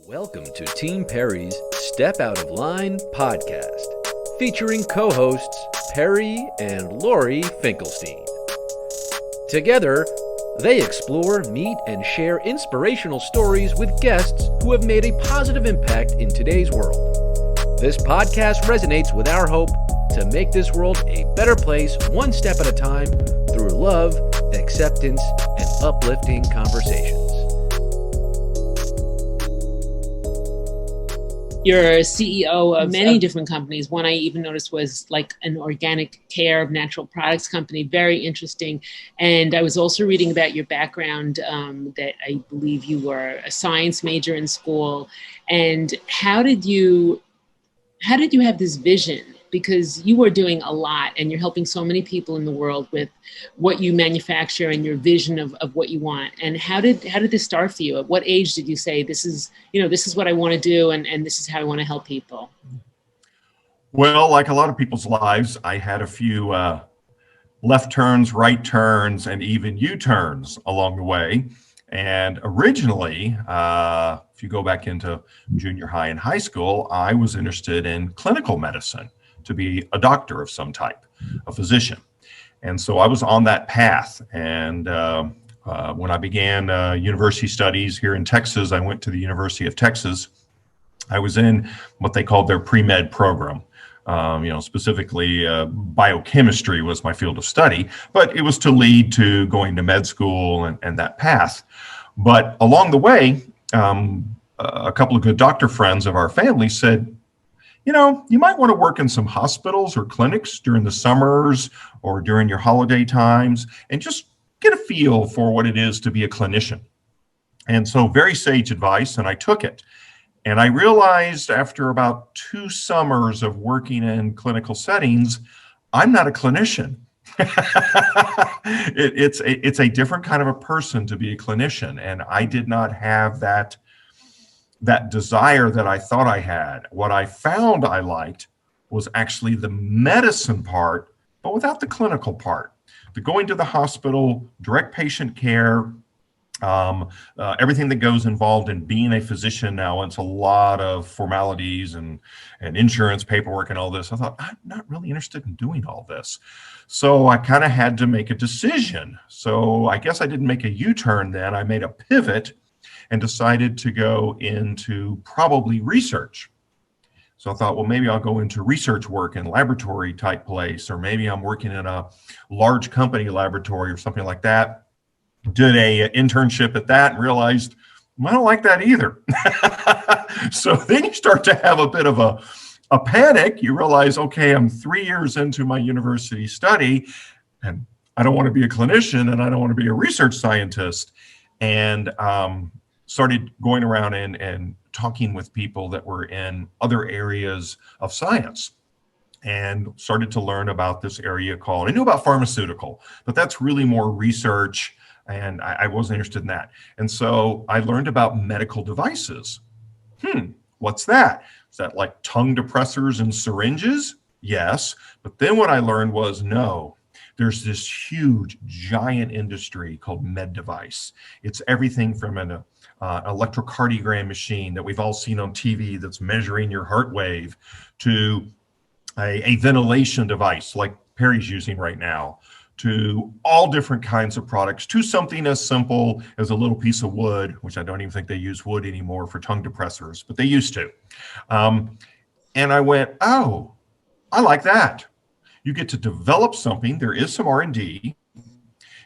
Welcome to Team Peri's Step Out of Line podcast, featuring co-hosts Peri and Lori Finkelstein. Together, they explore, meet, and share inspirational stories with guests who have made a positive impact in today's world. This podcast resonates with our hope to make this world a better place one step at a time through love, acceptance, and uplifting conversations. You're CEO of many different companies. One I even noticed was like an organic care of natural products company. Very interesting. And I was also reading about your background, that I believe you were a science major in school. And how did you have this vision? Because you were doing a lot and you're helping so many people in the world with what you manufacture and your vision of what you want. And how did this start for you? At what age did you say, this is what I want to do and this is how I want to help people? Well, like a lot of people's lives, I had a few left turns, right turns, and even U-turns along the way. And originally, if you go back into junior high and high school, I was interested in clinical medicine, to be a doctor of some type, a physician. And so I was on that path. And when I began university studies here in Texas, I went to the University of Texas. I was in what they called their pre-med program. Specifically biochemistry was my field of study, but it was to lead to going to med school and that path. But along the way, a couple of good doctor friends of our family said, you might want to work in some hospitals or clinics during the summers or during your holiday times and just get a feel for what it is to be a clinician. And so very sage advice, and I took it. And I realized after about 2 summers of working in clinical settings, I'm not a clinician. It's a different kind of a person to be a clinician. And I did not have that desire that I thought I had. What I found I liked was actually the medicine part, but without the clinical part. The going to the hospital, direct patient care, everything that goes involved in being a physician now. It's a lot of formalities and insurance paperwork and all this. I thought, I'm not really interested in doing all this. So I kind of had to make a decision. So I guess I didn't make a U-turn then. I made a pivot and decided to go into probably research. So I thought, well, maybe I'll go into research work in laboratory type place, or maybe I'm working in a large company laboratory or something like that. Did a internship at that and realized, well, I don't like that either. So then you start to have a bit of a panic. You realize, okay, I'm 3 years into my university study and I don't want to be a clinician and I don't want to be a research scientist. And started going around and talking with people that were in other areas of science and started to learn about this area called, I knew about pharmaceutical, but that's really more research. And I wasn't interested in that. And so I learned about medical devices. What's that? Is that like tongue depressors and syringes? Yes. But then what I learned was no. There's this huge, giant industry called med device. It's everything from an electrocardiogram machine that we've all seen on TV that's measuring your heart wave to a ventilation device like Peri's using right now, to all different kinds of products, to something as simple as a little piece of wood, which I don't even think they use wood anymore for tongue depressors, but they used to. And I went, oh, I like that. You get to develop something. There is some R&D.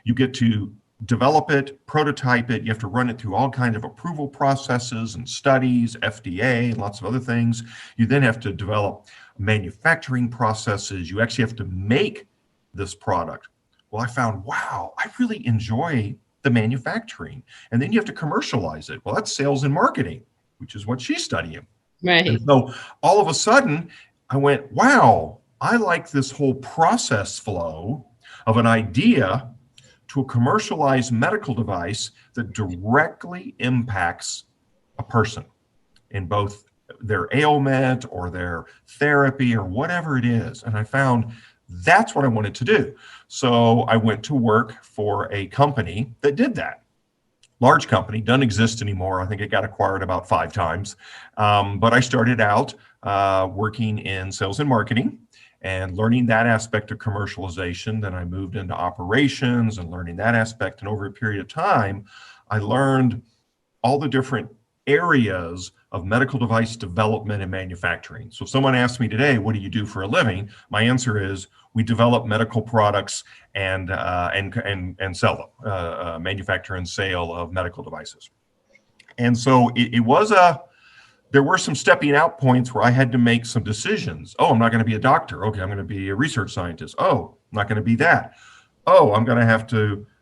You get to develop it, prototype it. You have to run it through all kinds of approval processes and studies, FDA, and lots of other things. You then have to develop manufacturing processes. You actually have to make this product. Well, I found, wow, I really enjoy the manufacturing. And then you have to commercialize it. Well, that's sales and marketing, which is what she's studying. Right. And so all of a sudden, I went, wow, I like this whole process flow of an idea to a commercialized medical device that directly impacts a person in both their ailment or their therapy or whatever it is. And I found that's what I wanted to do. So I went to work for a company that did that. large company, doesn't exist anymore. I think it got acquired about 5 times. But I started out working in sales and marketing and learning that aspect of commercialization. Then I moved into operations and learning that aspect. And over a period of time, I learned all the different areas of medical device development and manufacturing. So if someone asks me today, what do you do for a living? My answer is we develop medical products and sell them, manufacture and sale of medical devices. And so there were some stepping out points where I had to make some decisions. Oh, I'm not going to be a doctor. Okay, I'm going to be a research scientist. Oh, I'm not going to be that. Oh,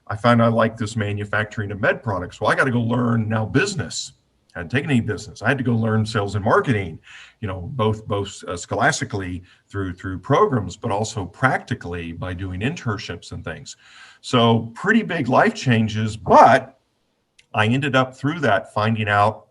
I find I like this manufacturing of med products. Well, I got to go learn now business. I hadn't taken any business. I had to go learn sales and marketing, both scholastically through programs, but also practically by doing internships and things. So pretty big life changes, but I ended up through that finding out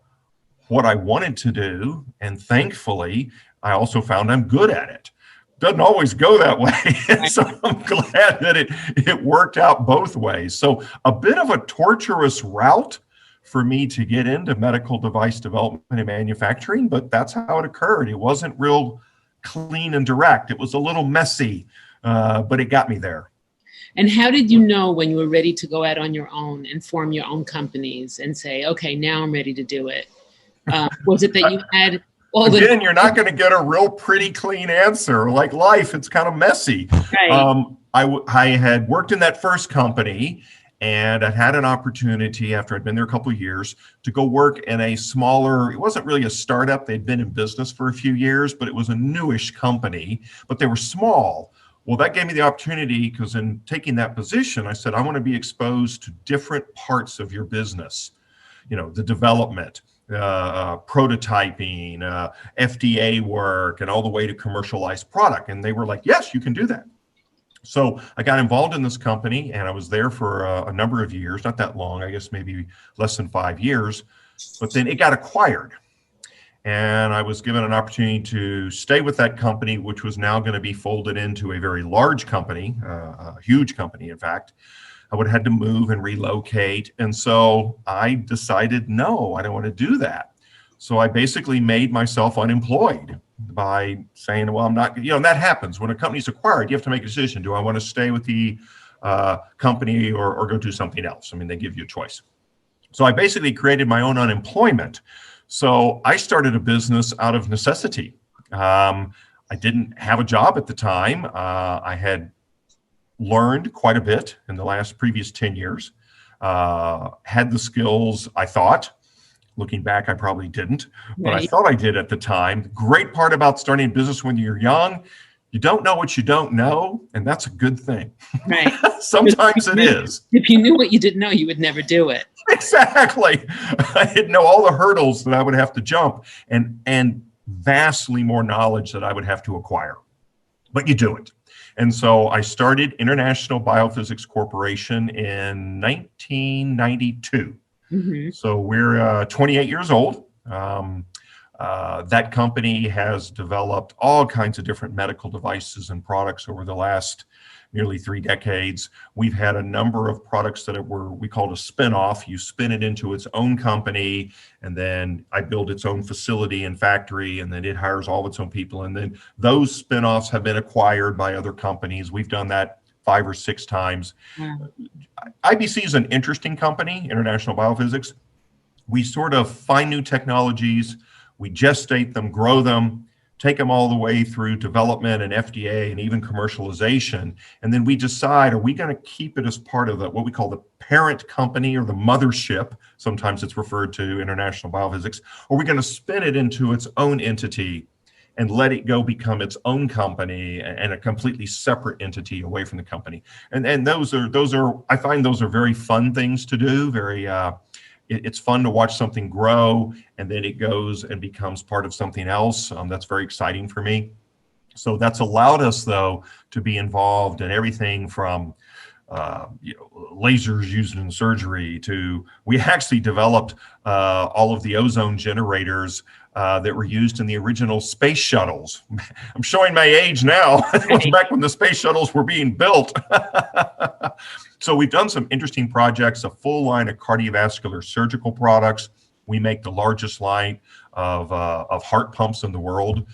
what I wanted to do. And thankfully, I also found I'm good at it. Doesn't always go that way. And so I'm glad that it worked out both ways. So a bit of a torturous route for me to get into medical device development and manufacturing, but that's how it occurred. It wasn't real clean and direct. It was a little messy, but it got me there. And how did you know when you were ready to go out on your own and form your own companies and say, okay, now I'm ready to do it? Was it that you had all the... Again, you're not going to get a real pretty clean answer. Like life, it's kind of messy. Right. I had worked in that first company, and I had an opportunity after I'd been there a couple of years to go work in a smaller, it wasn't really a startup. They'd been in business for a few years, but it was a newish company, but they were small. Well, that gave me the opportunity because in taking that position, I said, I want to be exposed to different parts of your business, the development, prototyping, FDA work, and all the way to commercialized product. And they were like, yes, you can do that. So I got involved in this company, and I was there for a number of years, not that long, I guess maybe less than 5 years, but then it got acquired. And I was given an opportunity to stay with that company, which was now going to be folded into a very large company, a huge company, in fact. I would have had to move and relocate. And so I decided, no, I don't want to do that. So I basically made myself unemployed by saying, well, I'm not, and that happens when a company's acquired. You have to make a decision. Do I want to stay with the company or go do something else? I mean, they give you a choice. So I basically created my own unemployment. So I started a business out of necessity. I didn't have a job at the time. I had learned quite a bit in the previous 10 years, had the skills I thought. Looking back, I probably didn't, but I thought I did at the time. The great part about starting a business when you're young, you don't know what you don't know, and that's a good thing. Right. Sometimes it is. If you knew what you didn't know, you would never do it. Exactly. I didn't know all the hurdles that I would have to jump and vastly more knowledge that I would have to acquire. But you do it. And so I started International Biophysics Corporation in 1992. Mm-hmm. So we're 28 years old. That company has developed all kinds of different medical devices and products over the last nearly 3 decades. We've had a number of products that we called a spin-off. You spin it into its own company, and then I build its own facility and factory, and then it hires all of its own people. And then those spin-offs have been acquired by other companies. We've done that 5 or 6 times. Yeah. IBC is an interesting company, International Biophysics. We sort of find new technologies, we gestate them, grow them, take them all the way through development and FDA and even commercialization. And then we decide, are we going to keep it as part of what we call the parent company or the mothership? Sometimes it's referred to International Biophysics. Or are we going to spin it into its own entity and let it go become its own company and a completely separate entity away from the company? And those are I find those are very fun things to do. It's fun to watch something grow, and then it goes and becomes part of something else. That's very exciting for me. So that's allowed us, though, to be involved in everything from lasers used in surgery, to we actually developed all of the ozone generators that were used in the original space shuttles. I'm showing my age now. It was back when the space shuttles were being built. So we've done some interesting projects, a full line of cardiovascular surgical products. We make the largest line of heart pumps in the world.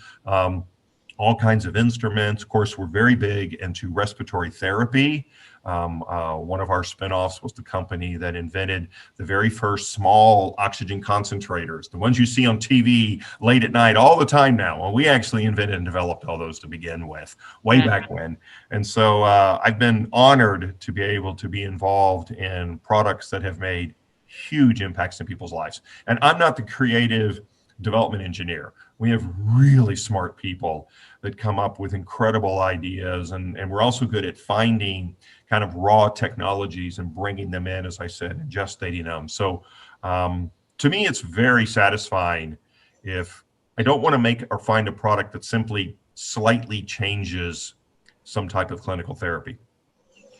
All kinds of instruments. Of course, we're very big into respiratory therapy. One of our spinoffs was the company that invented the very first small oxygen concentrators, the ones you see on TV late at night all the time now. Well, we actually invented and developed all those to begin with, way back when. And so I've been honored to be able to be involved in products that have made huge impacts in people's lives. And I'm not the creative development engineer. We have really smart people that come up with incredible ideas, and we're also good at finding kind of raw technologies and bringing them in, as I said, and gestating them. So to me, it's very satisfying if I don't want to make or find a product that simply slightly changes some type of clinical therapy.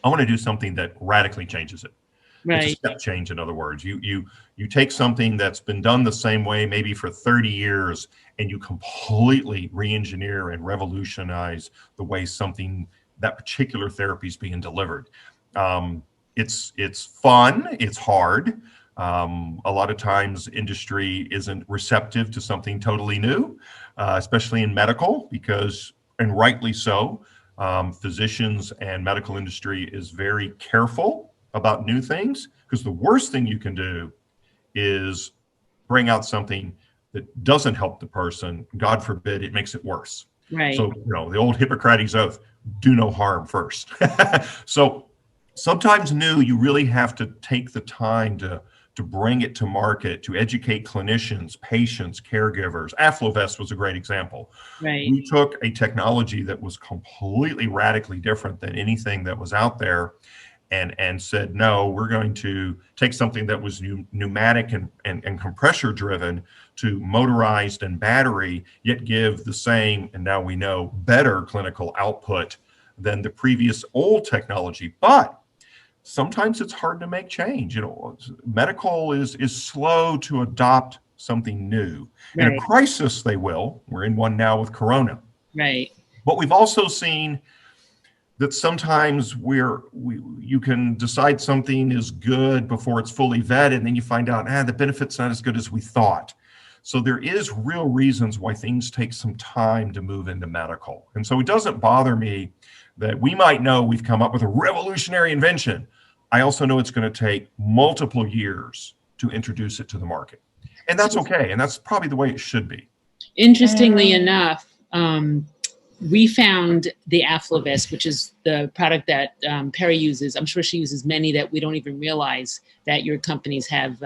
I want to do something that radically changes it. Right. It's a step change, in other words. You take something that's been done the same way maybe for 30 years, and you completely re-engineer and revolutionize the way that particular therapy is being delivered. It's fun, it's hard. A lot of times industry isn't receptive to something totally new, especially in medical, because, and rightly so, physicians and medical industry is very careful about new things, because the worst thing you can do is bring out something that doesn't help the person. God forbid it makes it worse. Right. So, the old Hippocratic oath, do no harm first. So sometimes new, you really have to take the time to bring it to market, to educate clinicians, patients, caregivers. AffloVest was a great example. Right. We took a technology that was completely radically different than anything that was out there, and said, no, we're going to take something that was pneumatic and compressor driven to motorized and battery, yet give the same, and now we know, better clinical output than the previous old technology. But sometimes it's hard to make change. Medical is slow to adopt something new. Right. In a crisis, they will. We're in one now with Corona. Right. But we've also seen that sometimes you can decide something is good before it's fully vetted, and then you find out, the benefit's not as good as we thought. So there is real reasons why things take some time to move into medical. And so it doesn't bother me that we might know we've come up with a revolutionary invention. I also know it's going to take multiple years to introduce it to the market. And that's okay. And that's probably the way it should be. Interestingly enough, we found the Aflo Vest, which is the product that Peri uses. I'm sure she uses many that we don't even realize that your companies have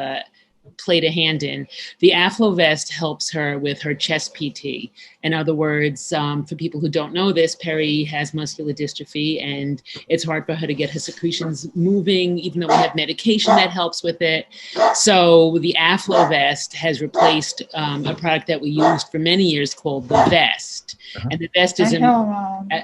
played a hand in. The Aflo Vest helps her with her chest PT. In other words, for people who don't know this, Peri has muscular dystrophy, and it's hard for her to get her secretions moving, even though we have medication that helps with it. So the Aflo Vest has replaced a product that we used for many years called the Vest. Uh-huh. And the Vest is a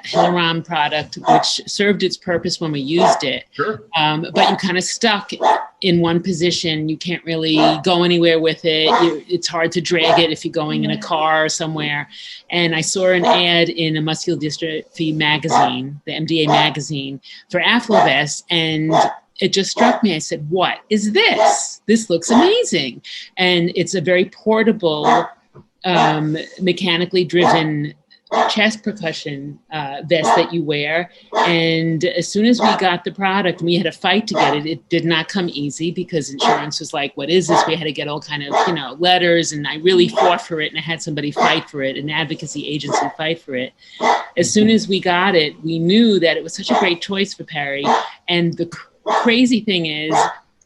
Hillaram product, which served its purpose when we used it. Sure. But you kind of stuck in one position. You can't really go anywhere with it. It's hard to drag it if you're going in a car or somewhere. And I saw an ad in a muscular dystrophy magazine, the MDA magazine, for AffloVest, and it just struck me. I said, what is this? This looks amazing. And it's a very portable, mechanically driven chest percussion vest that you wear. And as soon as we got the product, and we had a fight to get it, it did not come easy, because insurance was like, what is this? We had to get all kind of, letters, and I really fought for it, and I had somebody fight for it, an advocacy agency fight for it. As soon as we got it, we knew that it was such a great choice for Peri. And the crazy thing is,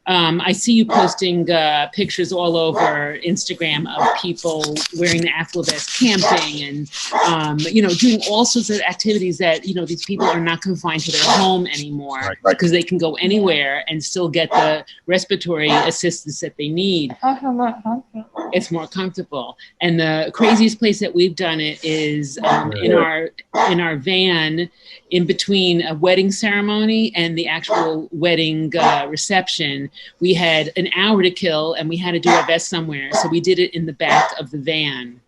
I see you posting pictures all over Instagram of people wearing the AffloVest camping and, doing all sorts of activities that, these people are not confined to their home anymore, right. Because they can go anywhere and still get the respiratory assistance that they need. it's more comfortable. And the craziest place that we've done it is in our van, in between a wedding ceremony and the actual wedding reception. We had an hour to kill, and we had to do our best somewhere. So we did it in the back of the van.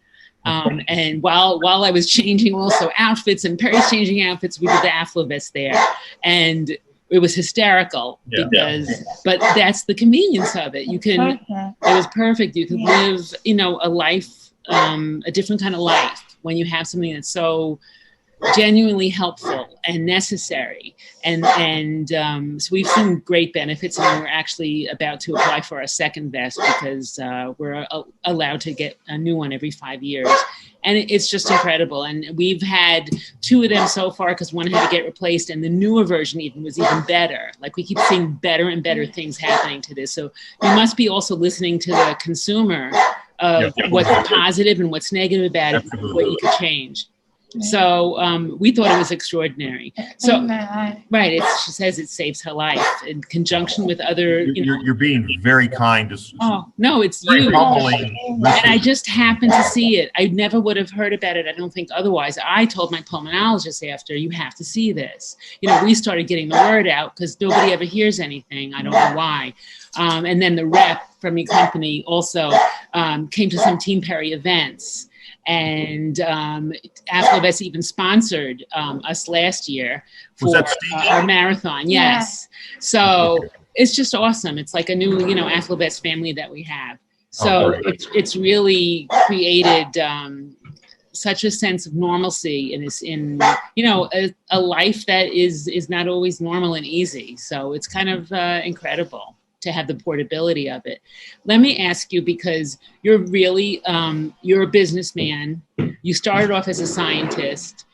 And while I was changing also outfits, and Peri's changing outfits, we did the AffloVest there. And it was hysterical but that's the convenience of it. It was perfect. You could live, a life, a different kind of life when you have something that's so genuinely helpful and necessary. And so we've seen great benefits, and we're actually about to apply for a second vest because we're allowed to get a new one every 5 years. And it's just incredible. And we've had 2 of them so far because one had to get replaced, and the newer version was even better. Like, we keep seeing better and better things happening to this. So you must be also listening to the consumer of what's positive and what's negative about it, what you could change. So we thought it was extraordinary. So right, she says it saves her life in conjunction with other. You're being very kind. Oh no, it's you. And I just happened to see it. I never would have heard about it. I don't think otherwise. I told my pulmonologist after, you have to see this. We started getting the word out because nobody ever hears anything. I don't know why. And then the rep from your company also came to some Team Peri events. And AffloVest even sponsored us last year for our marathon. Yes. So it's just awesome. It's like a new, AffloVest family that we have. So it's really created such a sense of normalcy in a life that is not always normal and easy. So it's kind of incredible to have the portability of it. Let me ask you, because you're really, you're a businessman. You started off as a scientist.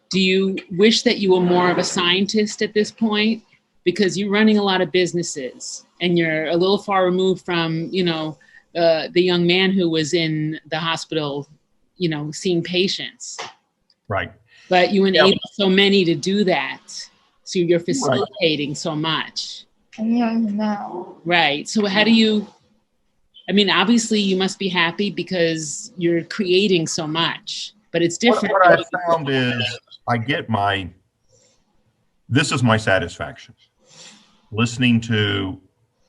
Do you wish that you were more of a scientist at this point? Because you're running a lot of businesses and you're a little far removed from, the young man who was in the hospital, seeing patients. Right. But you enable so many to do that. So you're facilitating so much. Right. So how do you, obviously you must be happy because you're creating so much, but it's different. What I found is this is my satisfaction. Listening to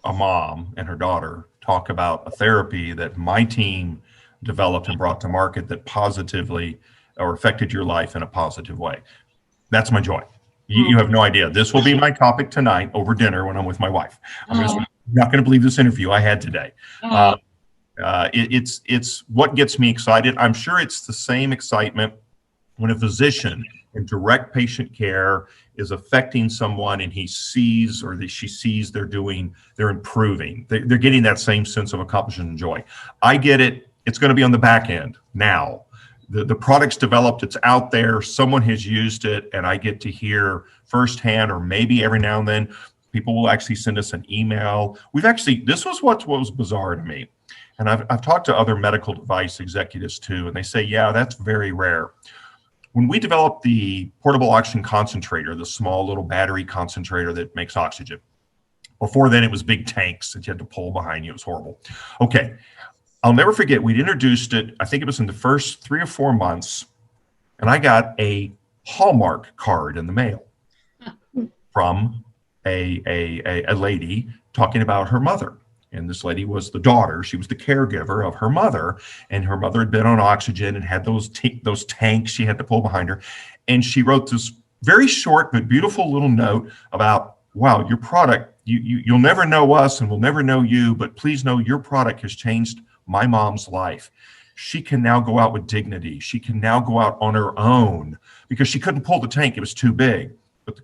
a mom and her daughter talk about a therapy that my team developed and brought to market that positively or affected your life in a positive way. That's my joy. You have no idea. This will be my topic tonight over dinner when I'm with my wife. I'm not going to believe this interview I had today. It's what gets me excited. I'm sure it's the same excitement when a physician in direct patient care is affecting someone and he sees or she sees they're improving. They're getting that same sense of accomplishment and joy. I get it. It's going to be on the back end now. The product's developed, it's out there, someone has used it, and I get to hear firsthand, or maybe every now and then, people will actually send us an email. This was what was bizarre to me. And I've talked to other medical device executives too, and they say, yeah, that's very rare. When we developed the portable oxygen concentrator, the small little battery concentrator that makes oxygen, before then it was big tanks that you had to pull behind you. It was horrible. Okay. I'll never forget, we'd introduced it, I think it was in the first 3 or 4 months, and I got a Hallmark card in the mail from a lady talking about her mother. And this lady was the daughter. She was the caregiver of her mother, and her mother had been on oxygen and had those tanks she had to pull behind her. And she wrote this very short but beautiful little note about, wow, your product, you'll never know us and we'll never know you, but please know your product has changed my mom's life. She can now go out with dignity. She can now go out on her own because she couldn't pull the tank. It was too big. But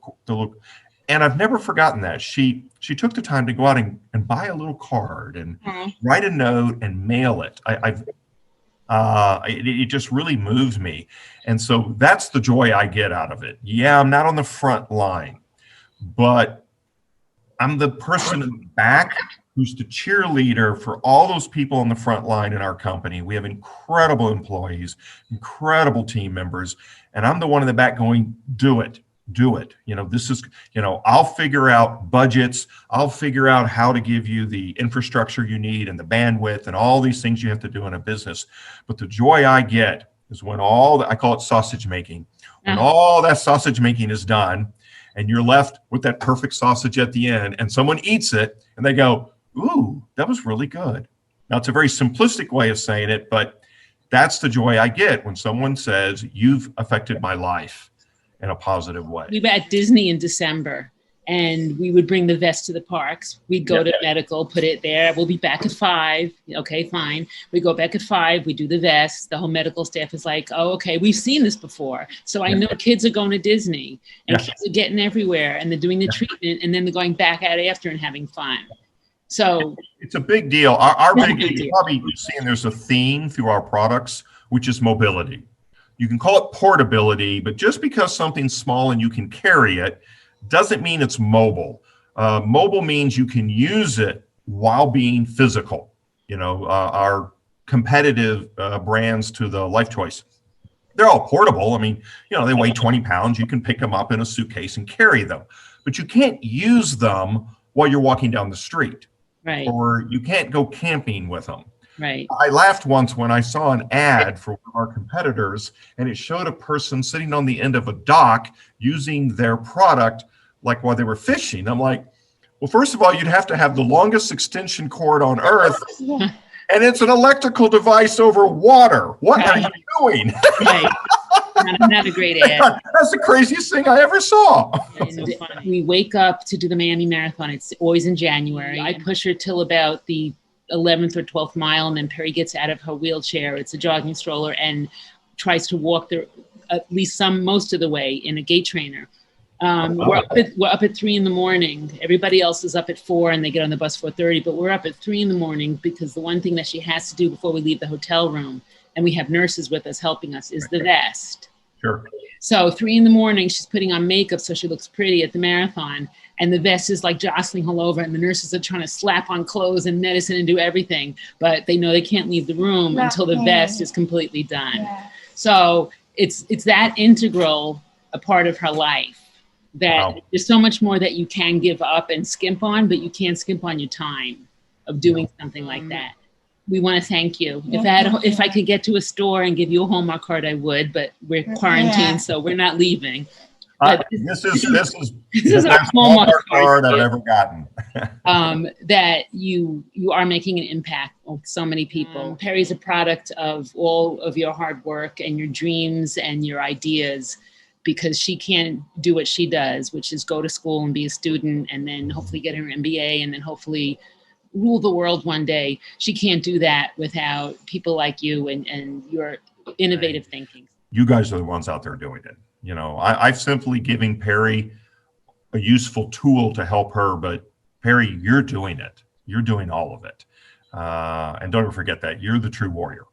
and I've never forgotten that. She took the time to go out and buy a little card and write a note and mail it. It just really moves me. And so that's the joy I get out of it. Yeah, I'm not on the front line, but I'm the person in the back who's the cheerleader for all those people on the front line in our company. We have incredible employees, incredible team members, and I'm the one in the back going, do it. do it. This is, I'll figure out budgets. I'll figure out how to give you the infrastructure you need and the bandwidth and all these things you have to do in a business. But the joy I get is when I call it sausage making, when all that sausage making is done and you're left with that perfect sausage at the end and someone eats it and they go, ooh, that was really good. Now, it's a very simplistic way of saying it, but that's the joy I get when someone says, you've affected my life in a positive way. We were at Disney in December, and we would bring the vest to the parks. We'd go to medical, put it there. We'll be back at 5. Okay, fine. We go back at 5. We do the vest. The whole medical staff is like, oh, okay, we've seen this before. So I know kids are going to Disney, and kids are getting everywhere, and they're doing the treatment, and then they're going back out after and having fun. So it's a big deal. Our big deal, you're probably seeing there's a theme through our products, which is mobility. You can call it portability, but just because something's small and you can carry it doesn't mean it's mobile. Mobile means you can use it while being physical. Our competitive brands to the Life Choice, they're all portable. I mean, they weigh 20 pounds. You can pick them up in a suitcase and carry them, but you can't use them while you're walking down the street. Right. Or you can't go camping with them. Right. I laughed once when I saw an ad for one of our competitors, and it showed a person sitting on the end of a dock using their product like while they were fishing. I'm like, well, first of all, you'd have to have the longest extension cord on earth, and it's an electrical device over water. What are you doing? Right. Not a great ad. That's the craziest thing I ever saw. And we wake up to do the Miami Marathon. It's always in January. I push her till about the 11th or 12th mile, and then Peri gets out of her wheelchair. It's a jogging stroller, and tries to walk at least most of the way in a gait trainer. We're up at 3 a.m. Everybody else is up at 4 and they get on the bus 4:30, but we're up at 3 a.m. because the one thing that she has to do before we leave the hotel room, and we have nurses with us helping us, is the vest. Sure. So 3 a.m, she's putting on makeup so she looks pretty at the marathon, and the vest is like jostling all over, and the nurses are trying to slap on clothes and medicine and do everything, but they know they can't leave the room until the vest is completely done. Yeah. So it's that integral a part of her life that there's so much more that you can give up and skimp on, but you can't skimp on your time of doing something like that. We want to thank you. If I could get to a store and give you a Hallmark card, I would, but we're quarantined, so we're not leaving. This is our Hallmark card I've ever gotten. That you are making an impact on so many people. Peri's a product of all of your hard work and your dreams and your ideas, because she can't do what she does, which is go to school and be a student and then hopefully get her MBA and then hopefully rule the world one day. She can't do that without people like you and your innovative thinking. You guys are the ones out there doing it. I've simply given Peri a useful tool to help her, but Peri, you're doing it. You're doing all of it. And don't ever forget that you're the true warrior.